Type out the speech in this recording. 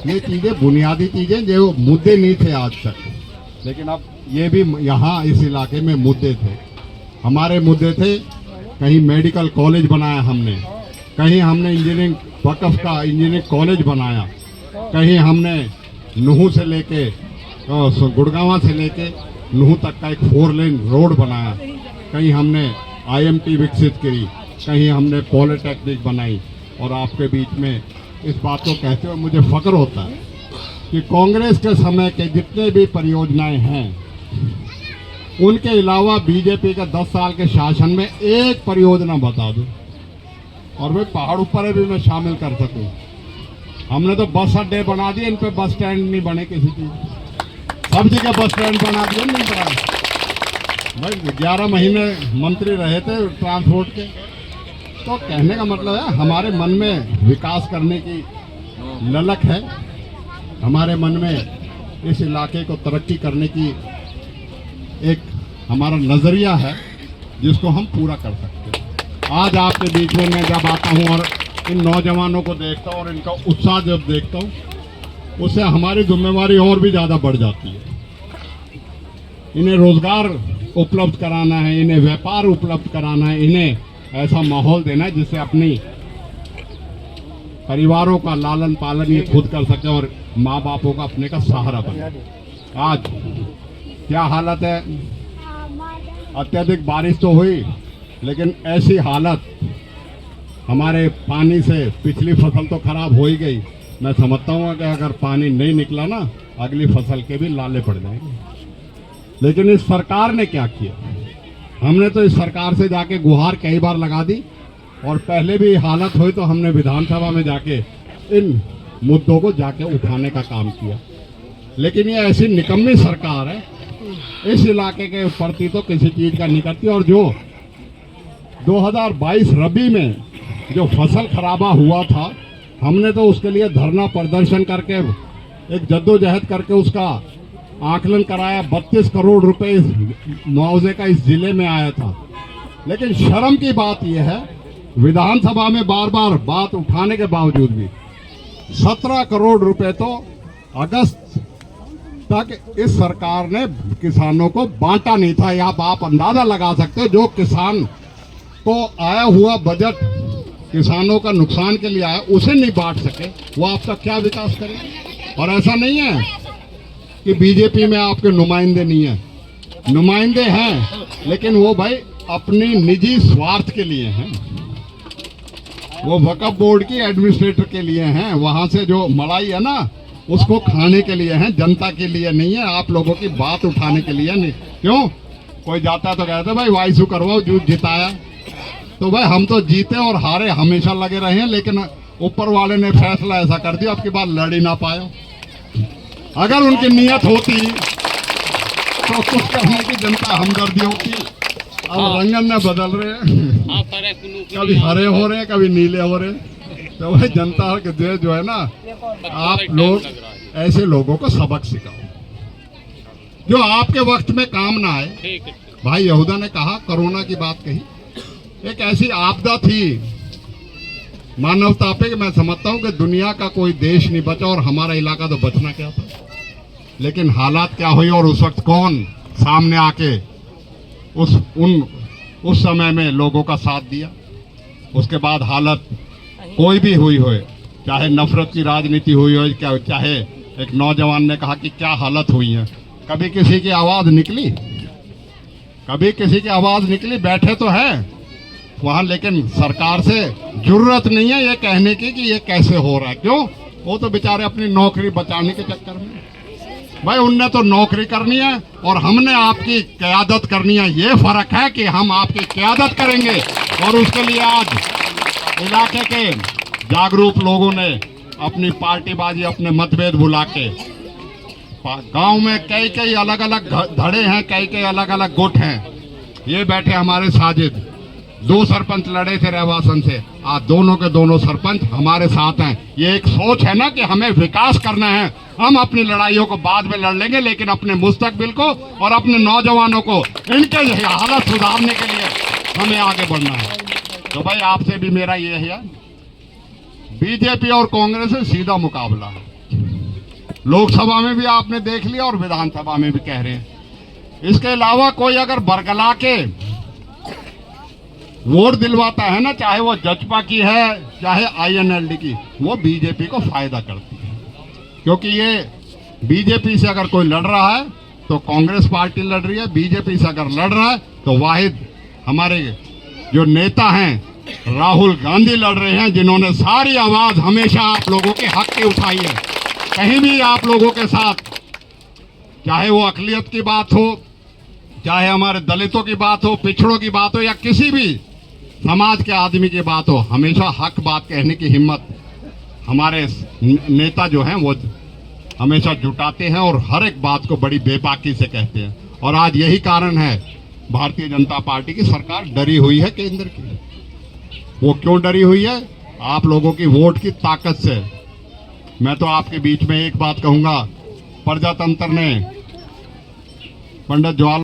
ये चीज़ें बुनियादी चीज़ें जो मुद्दे नहीं थे आज तक, लेकिन अब ये भी यहाँ इस इलाके में मुद्दे थे। हमारे मुद्दे थे, कहीं मेडिकल कॉलेज बनाया हमने, कहीं हमने इंजीनियरिंग वक़्फ़ का इंजीनियरिंग कॉलेज बनाया, कहीं हमने नूह से लेके गुड़गांव से लेके नूह तक का एक 4 लेन रोड बनाया, कहीं हमने IMT विकसित करी, कहीं हमने पॉलिटेक्निक बनाई। और आपके बीच में इस बात को कहते हुए मुझे फ़ख्र होता है कि कांग्रेस के समय के जितने भी परियोजनाएं हैं, उनके अलावा बीजेपी के 10 साल के शासन में एक परियोजना बता दो और मैं पहाड़ ऊपर भी मैं शामिल कर सकूं। हमने तो बस अड्डे बना दिए, इन पे बस स्टैंड नहीं बने किसी चीज, सब जगह बस स्टैंड बना दिए, नहीं बना। भाई 11 महीने मंत्री रहे थे ट्रांसपोर्ट के, तो कहने का मतलब है हमारे मन में विकास करने की ललक है, हमारे मन में इस इलाके को तरक्की करने की एक हमारा नज़रिया है जिसको हम पूरा कर सकते हैं। आज आपके बीच में मैं जब आता हूं और इन नौजवानों को देखता हूं और इनका उत्साह जब देखता हूं, उससे हमारी जिम्मेवारी और भी ज़्यादा बढ़ जाती है। इन्हें रोजगार उपलब्ध कराना है, इन्हें व्यापार उपलब्ध कराना है, इन्हें ऐसा माहौल देना है जिससे अपनी परिवारों का लालन पालन ये खुद कर सके और माँ बापों का अपने का सहारा बने। आज क्या हालत है, अत्यधिक बारिश तो हुई, लेकिन ऐसी हालत हमारे पानी से पिछली फसल तो खराब हो ही गई। मैं समझता हूँ कि अगर पानी नहीं निकला ना, अगली फसल के भी लाले पड़ जाएंगे। लेकिन इस सरकार ने क्या किया, हमने तो इस सरकार से जाके गुहार कई बार लगा दी और पहले भी हालत हुई तो हमने विधानसभा में जाके इन मुद्दों को जाके उठाने का काम किया। लेकिन ये ऐसी निकम्मी सरकार है, इस इलाके के प्रति तो किसी चीज का नहीं करती। और जो 2022 रबी में जो फसल खराबा हुआ था, हमने तो उसके लिए धरना प्रदर्शन करके एक जद्दोजहद करके उसका आकलन कराया। 32 करोड़ रुपए इस मुआवजे का इस जिले में आया था। लेकिन शर्म की बात यह है, विधानसभा में बार बार बात उठाने के बावजूद भी 17 करोड़ रुपए तो अगस्त तक इस सरकार ने किसानों को बांटा नहीं था। या आप अंदाजा लगा सकते हो, जो किसान को आया हुआ बजट किसानों का नुकसान के लिए आया, उसे नहीं बांट सके, वो आप तक क्या विकास करे। और ऐसा नहीं है कि बीजेपी में आपके नुमाइंदे नहीं है, नुमाइंदे हैं, लेकिन वो भाई अपनी निजी स्वार्थ के लिए हैं, वो वक्फ बोर्ड की एडमिनिस्ट्रेटर के लिए हैं, वहां से जो मलाई है ना उसको खाने के लिए हैं, जनता के लिए नहीं है, आप लोगों की बात उठाने के लिए नहीं। क्यों, कोई जाता है तो कहते भाई वाइसू करवाओ, जो जिताया। तो भाई हम तो जीते और हारे हमेशा लगे रहे हैं, लेकिन ऊपर वाले ने फैसला ऐसा कर दिया, आपकी बात लड़ ही ना पाए। अगर उनकी नीयत होती तो कुछ करने की जनता हमदर्दी होती। अब रंगन ने बदल रहे हैं, कभी हरे हो रहे हैं, कभी नीले हो रहे हैं। तो भाई जनता के देश जो है ना, आप लोग ऐसे लोगों को सबक सिखाओ जो आपके वक्त में काम ना आए। भाई यहूदा ने कहा, कोरोना की बात कही, एक ऐसी आपदा थी मानवता पे कि मैं समझता हूं कि दुनिया का कोई देश नहीं बचा और हमारा इलाका तो बचना क्या था। लेकिन हालात क्या हुई और उस वक्त कौन सामने आके उस समय में लोगों का साथ दिया। उसके बाद हालत कोई भी हुई हो, चाहे नफरत की राजनीति हुई हो, चाहे एक नौजवान ने कहा कि क्या हालत हुई है, कभी किसी की आवाज निकली, कभी किसी की आवाज निकली। बैठे तो है वहां, लेकिन सरकार से जरूरत नहीं है ये कहने की कि ये कैसे हो रहा है। क्यों, वो तो बेचारे अपनी नौकरी बचाने के चक्कर में, भाई उनने तो नौकरी करनी है और हमने आपकी क़यादत करनी है। ये फर्क है कि हम आपकी क़यादत करेंगे और उसके लिए आज इलाके के जागरूक लोगों ने अपनी पार्टीबाजी, अपने मतभेद भुला के गांव में कई अलग अलग धड़े हैं, कई अलग अलग गुट हैं। ये बैठे हमारे साजिद, 2 सरपंच लड़े थे रहवासन से, आज दोनों के दोनों सरपंच हमारे साथ हैं। ये एक सोच है ना कि हमें विकास करना है। हम अपनी लड़ाइयों को बाद में लड़ लेंगे, लेकिन अपने मुस्तकबिल को और अपने नौजवानों को इनके हालत सुधारने के लिए हमें आगे बढ़ना है। तो भाई आपसे भी मेरा ये है, बीजेपी और कांग्रेस से सीधा मुकाबला है। लोकसभा में भी आपने देख लिया और विधानसभा में भी कह रहे हैं। इसके अलावा कोई अगर बरगला के वोट दिलवाता है ना, चाहे वो जजपा की है चाहे आईएनएलडी की, वो बीजेपी को फायदा करती है। क्योंकि ये बीजेपी से अगर कोई लड़ रहा है तो कांग्रेस पार्टी लड़ रही है, बीजेपी से अगर लड़ रहा है तो वाहिद हमारे जो नेता हैं राहुल गांधी लड़ रहे हैं, जिन्होंने सारी आवाज हमेशा आप लोगों के हक की उठाई है। कहीं भी आप लोगों के साथ, चाहे वो अकलियत की बात हो, चाहे हमारे दलितों की बात हो, पिछड़ों की बात हो, या किसी भी समाज के आदमी की बात हो, हमेशा हक बात कहने की हिम्मत हमारे नेता जो हैं वो हमेशा जुटाते हैं और हर एक बात को बड़ी बेबाकी से कहते हैं। और आज यही कारण है भारतीय जनता पार्टी की सरकार डरी हुई है केंद्र की। वो क्यों डरी हुई है? आप लोगों की वोट की ताकत से। मैं तो आपके बीच में एक बात कहूंगा, प्रजातंत्र ने पंडित जवाहरलाल